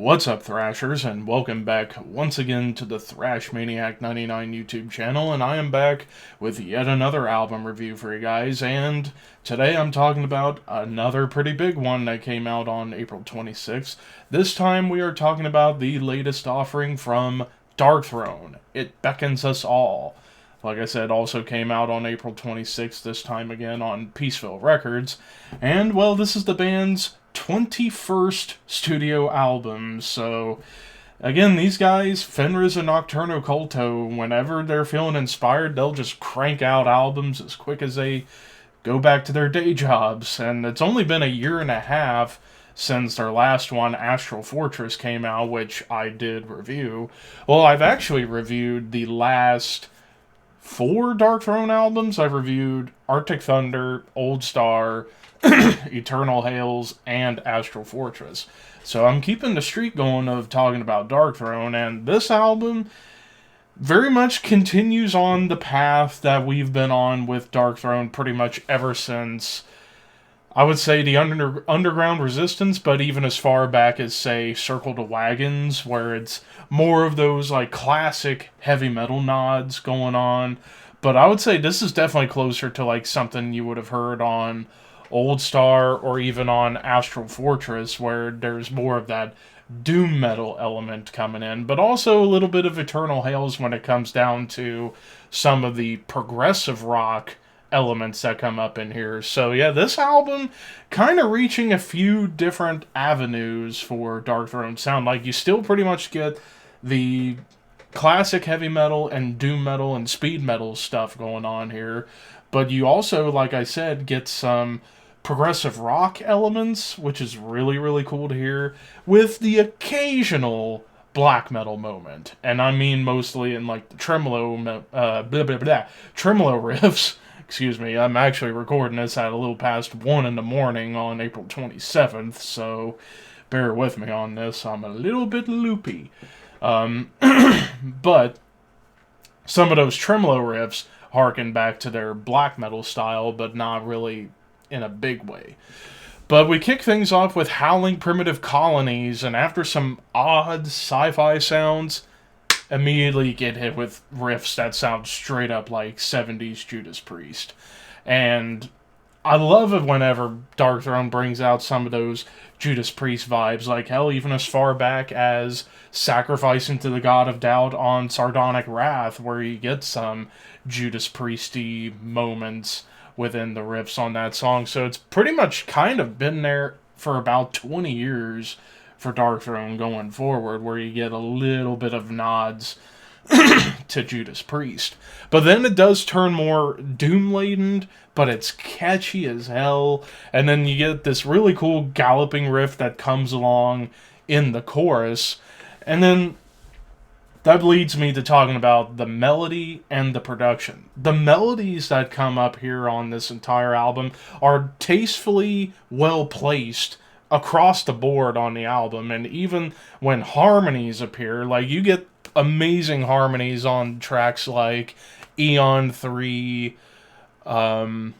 What's up, Thrashers, and welcome back once again to the Thrash Maniac 99 YouTube channel, and I am back with yet another album review for you guys, and today I'm talking about another pretty big one that came out on April 26th. This time we are talking about the latest offering from Darkthrone, It Beckons Us All. Like I said, also came out on April 26th, this time again on Peaceville Records, and, well, this is the band's 21st studio album. So again, these guys, Fenriz and Nocturno Culto, whenever they're feeling inspired, they'll just crank out albums as quick as they go back to their day jobs. And it's only been a year and a half since their last one, Astral Fortress, came out, which I did review. Well, I've actually reviewed the last 4 Darkthrone albums. I've reviewed Arctic Thunder, Old Star, Eternal Hails, and Astral Fortress. So I'm keeping the streak going of talking about Darkthrone, and this album very much continues on the path that we've been on with Darkthrone pretty much ever since, I would say, the Underground Resistance, but even as far back as, say, Circle the Wagons, where it's more of those like classic heavy metal nods going on. But I would say this is definitely closer to like something you would have heard on Old Star or even on Astral Fortress, where there's more of that doom metal element coming in, but also a little bit of Eternal Hails when it comes down to some of the progressive rock elements that come up in here. So yeah, this album kind of reaching a few different avenues for Darkthrone sound. Like, you still pretty much get the classic heavy metal and doom metal and speed metal stuff going on here, but you also, like I said, get some progressive rock elements, which is really, really cool to hear, with the occasional black metal moment. And I mean mostly in like the tremolo riffs. Excuse me, I'm actually recording this at a little past 1 in the morning on April 27th, so bear with me on this. I'm a little bit loopy. But some of those tremolo riffs harken back to their black metal style, but not really in a big way. But we kick things off with Howling Primitive Colonies, and after some odd sci-fi sounds, immediately get hit with riffs that sound straight up like 70s Judas Priest. And I love it whenever Darkthrone brings out some of those Judas Priest vibes, like hell, even as far back as Sacrificing to the God of Doubt on Sardonic Wrath, where you get some Judas Priesty moments within the riffs on that song. So it's pretty much kind of been there for about 20 years for Darkthrone going forward, where you get a little bit of nods to Judas Priest. But then it does turn more doom-laden, but it's catchy as hell. And then you get this really cool galloping riff that comes along in the chorus. And then that leads me to talking about the melody and the production. The melodies that come up here on this entire album are tastefully well placed across the board on the album, and even when harmonies appear, like, you get amazing harmonies on tracks like Eon 3, Eon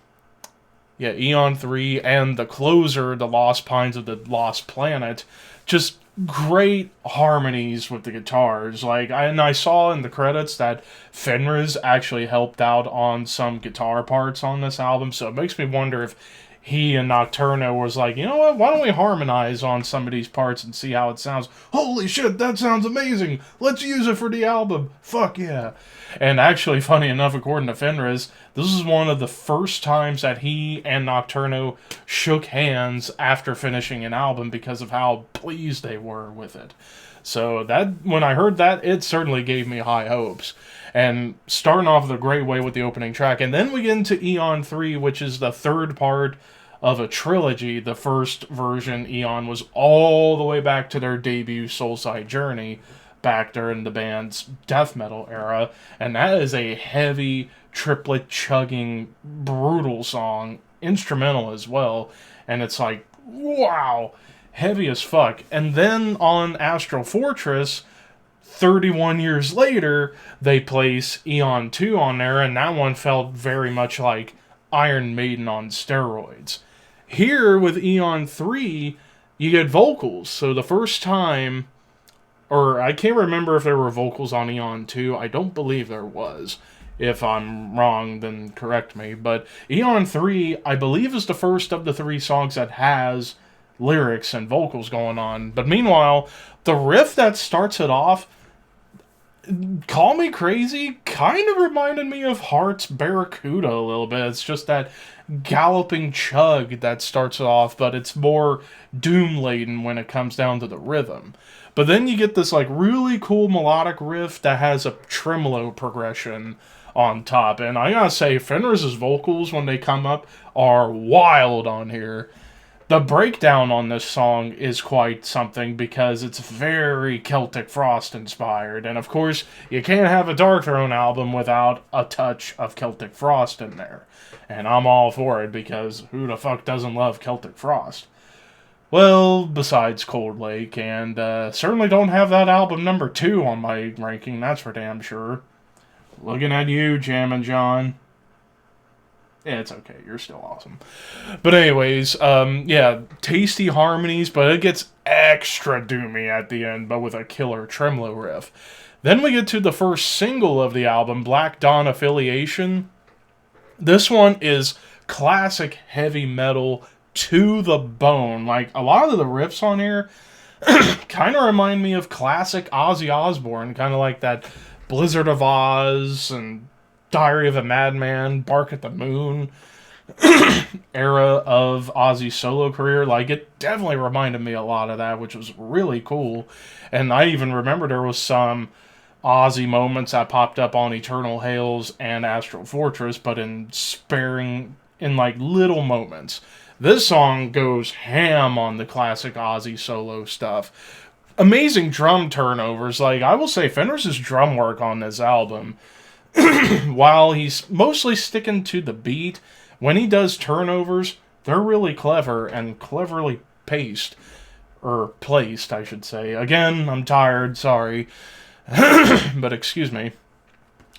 3, and the closer, The Lost Pines of the Lost Planet. Just great harmonies with the guitars. Like, I saw in the credits that Fenriz actually helped out on some guitar parts on this album, so it makes me wonder if he and Nocturno was like, you know what, why don't we harmonize on some of these parts and see how it sounds? Holy shit, that sounds amazing! Let's use it for the album! Fuck yeah! And actually, funny enough, according to Fenriz, this is one of the first times that he and Nocturno shook hands after finishing an album because of how pleased they were with it. So that, when I heard that, it certainly gave me high hopes. And starting off the great way with the opening track. And then we get into Eon 3, which is the third part of a trilogy. The first version, Eon, was all the way back to their debut Soulside Journey, back during the band's death metal era. And that is a heavy, triplet chugging, brutal song, instrumental as well. And it's like, wow, heavy as fuck. And then on Astral Fortress, 31 years later, they place Eon 2 on there, and that one felt very much like Iron Maiden on steroids. Here, with Eon 3, you get vocals. So the first time, or I can't remember if there were vocals on Eon 2. I don't believe there was. If I'm wrong, then correct me. But Eon 3, I believe, is the first of the 3 songs that has lyrics and vocals going on. But meanwhile, the riff that starts it off, call me crazy, kind of reminded me of Heart's Barracuda a little bit. It's just that galloping chug that starts it off, but it's more doom-laden when it comes down to the rhythm. But then you get this like really cool melodic riff that has a tremolo progression on top. And I gotta say, Fenris's vocals, when they come up, are wild on here. The breakdown on this song is quite something because it's very Celtic Frost inspired. And of course, you can't have a Darkthrone album without a touch of Celtic Frost in there. And I'm all for it because who the fuck doesn't love Celtic Frost? Well, besides Cold Lake, and certainly don't have that album number 2 on my ranking, that's for damn sure. Looking at you, Jammin' John. Yeah, it's okay. You're still awesome. But anyways, yeah, tasty harmonies, but it gets extra doomy at the end, but with a killer tremolo riff. Then we get to the first single of the album, Black Dawn Affiliation. This one is classic heavy metal to the bone. Like, a lot of the riffs on here kind of remind me of classic Ozzy Osbourne, kind of like that Blizzard of Oz and Diary of a Madman, Bark at the Moon era of Ozzy's solo career. Like, it definitely reminded me a lot of that, which was really cool. And I even remember there was some Ozzy moments that popped up on Eternal Hails and Astral Fortress, but in like little moments. This song goes ham on the classic Ozzy solo stuff. Amazing drum turnovers. Like, I will say, Fenris's drum work on this album, while he's mostly sticking to the beat, when he does turnovers, they're really clever and cleverly placed, I should say. Again, I'm tired, sorry. But excuse me.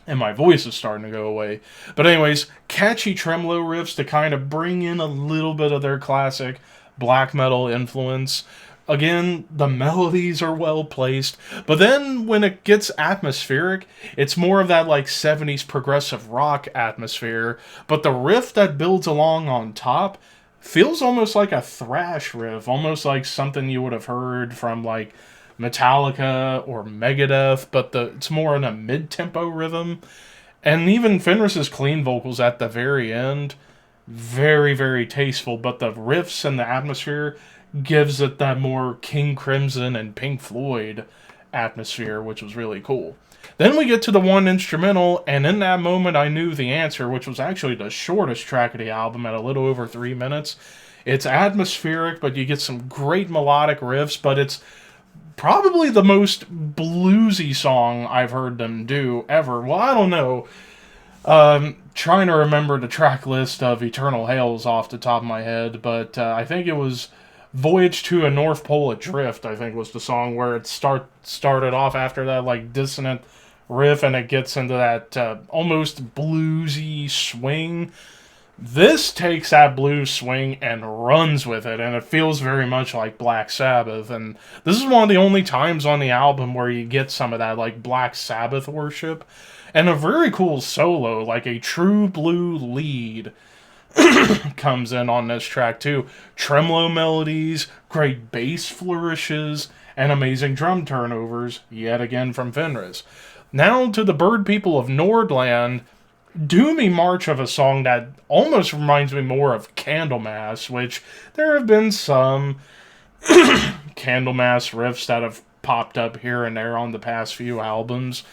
And my voice is starting to go away. But anyways, catchy tremolo riffs to kind of bring in a little bit of their classic black metal influence. Again, the melodies are well placed. But then when it gets atmospheric, it's more of that like 70s progressive rock atmosphere. But the riff that builds along on top feels almost like a thrash riff. Almost like something you would have heard from like Metallica or Megadeth, but it's more in a mid-tempo rhythm. And even Fenris's clean vocals at the very end, very, very tasteful, but the riffs and the atmosphere gives it that more King Crimson and Pink Floyd atmosphere, which was really cool. Then we get to the one instrumental, and in that moment I knew the answer, which was actually the shortest track of the album at a little over 3 minutes. It's atmospheric, but you get some great melodic riffs, but it's probably the most bluesy song I've heard them do ever. Well, I don't know. Trying to remember the track list of Eternal Hails off the top of my head, but I think it was Voyage to a North Pole Adrift, I think was the song where it started off after that like dissonant riff and it gets into that almost bluesy swing. This takes that blues swing and runs with it, and it feels very much like Black Sabbath. And this is one of the only times on the album where you get some of that like Black Sabbath worship. And a very cool solo, like a true blue lead, comes in on this track too. Tremolo melodies, great bass flourishes, and amazing drum turnovers, yet again from Fenris. Now to the Bird People of Nordland, doomy march of a song that almost reminds me more of Candlemas, which there have been some Candlemas riffs that have popped up here and there on the past few albums,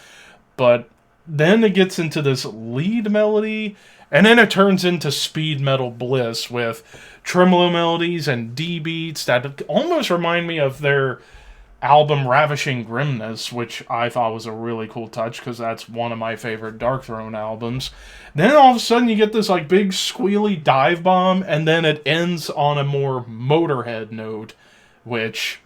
but then it gets into this lead melody, and then it turns into speed metal bliss with tremolo melodies and D beats that almost remind me of their album Ravishing Grimness, which I thought was a really cool touch because that's one of my favorite Darkthrone albums. Then all of a sudden you get this like big squealy dive bomb, and then it ends on a more Motorhead note, which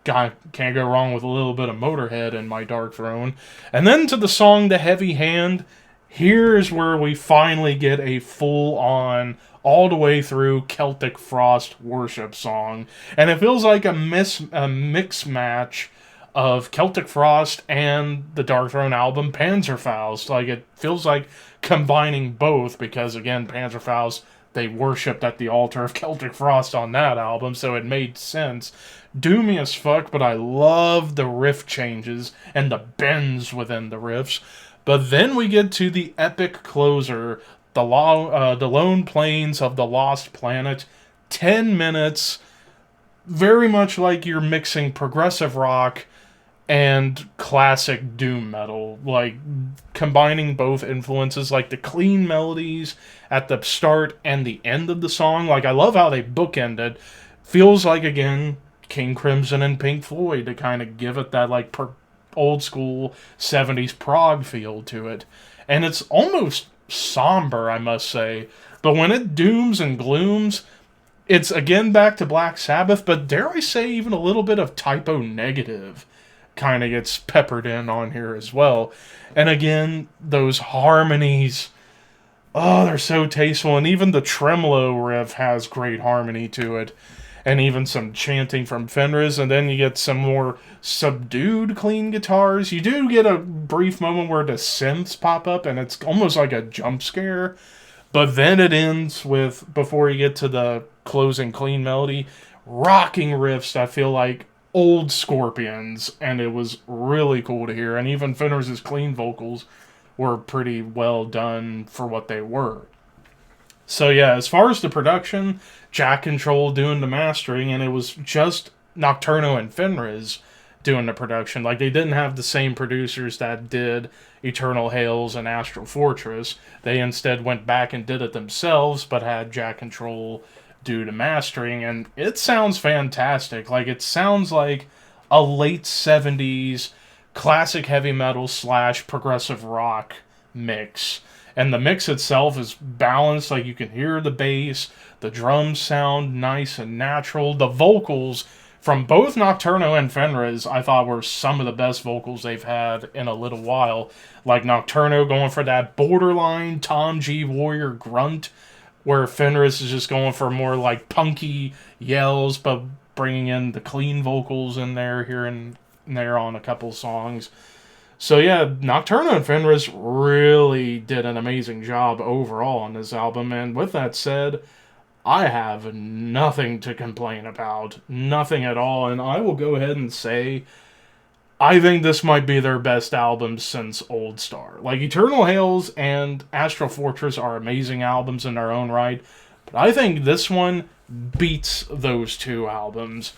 can't go wrong with a little bit of Motorhead in my Darkthrone. And then to the song The Heavy Hand, here's where we finally get a full-on, all the way through Celtic Frost worship song. And it feels like a mix match of Celtic Frost and the Darkthrone album Panzerfaust. Like, it feels like combining both because, again, Panzerfaust, they worshipped at the altar of Celtic Frost on that album, so it made sense. Doomy as fuck, but I love the riff changes and the bends within the riffs. But then we get to the epic closer, the Lone Plains of the Lost Planet. 10 minutes, very much like you're mixing progressive rock and classic doom metal, like combining both influences, like the clean melodies at the start and the end of the song. Like, I love how they bookended. Feels like, again, King Crimson and Pink Floyd to kind of give it that like old school 70s prog feel to it. And it's almost somber, I must say. But when it dooms and glooms, it's again back to Black Sabbath, but dare I say even a little bit of Typo Negative kind of gets peppered in on here as well. And again, those harmonies, oh, they're so tasteful. And even the tremolo riff has great harmony to it. And even some chanting from Fenris. And then you get some more subdued clean guitars. You do get a brief moment where the synths pop up and it's almost like a jump scare. But then it ends with, before you get to the closing clean melody, rocking riffs that feel like old Scorpions, and it was really cool to hear. And even Fenris's clean vocals were pretty well done for what they were. So yeah, as far as the production, Jack Control doing the mastering, and it was just Nocturno and Fenris doing the production. Like, they didn't have the same producers that did Eternal Hails and Astral Fortress. They instead went back and did it themselves, but had Jack Control do the mastering, and it sounds fantastic. Like, it sounds like a late 70s classic heavy metal / progressive rock mix. And the mix itself is balanced. Like, you can hear the bass, the drums sound nice and natural. The vocals from both Nocturno and Fenris, I thought, were some of the best vocals they've had in a little while. Like, Nocturno going for that borderline Tom G. Warrior grunt, where Fenris is just going for more like punky yells, but bringing in the clean vocals in there, here and there on a couple songs. So yeah, Nocturno and Fenris really did an amazing job overall on this album. And with that said, I have nothing to complain about. Nothing at all. And I will go ahead and say, I think this might be their best album since Old Star. Like, Eternal Hails and Astral Fortress are amazing albums in their own right, but I think this one beats those two albums.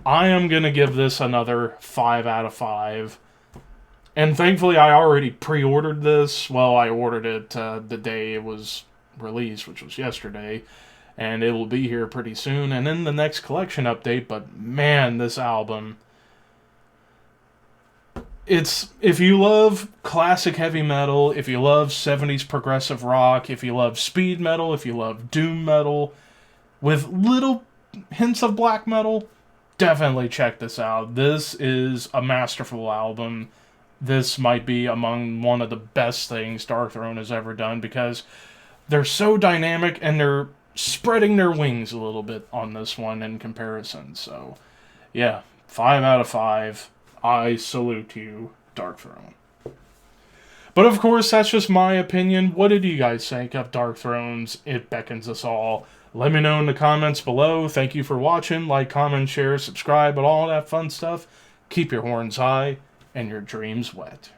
I am going to give this another 5 out of 5. And thankfully, I already pre-ordered this. Well, I ordered it the day it was released, which was yesterday, and it will be here pretty soon, and in the next collection update. But man, this album, it's, if you love classic heavy metal, if you love 70s progressive rock, if you love speed metal, if you love doom metal, with little hints of black metal, definitely check this out. This is a masterful album. This might be among one of the best things Darkthrone has ever done, because they're so dynamic and they're spreading their wings a little bit on this one in comparison. So yeah, 5 out of 5. I salute you, Darkthrone. But of course, that's just my opinion. What did you guys think of Darkthrone's It Beckons Us All? Let me know in the comments below. Thank you for watching. Like, comment, share, subscribe, and all that fun stuff. Keep your horns high and your dreams wet.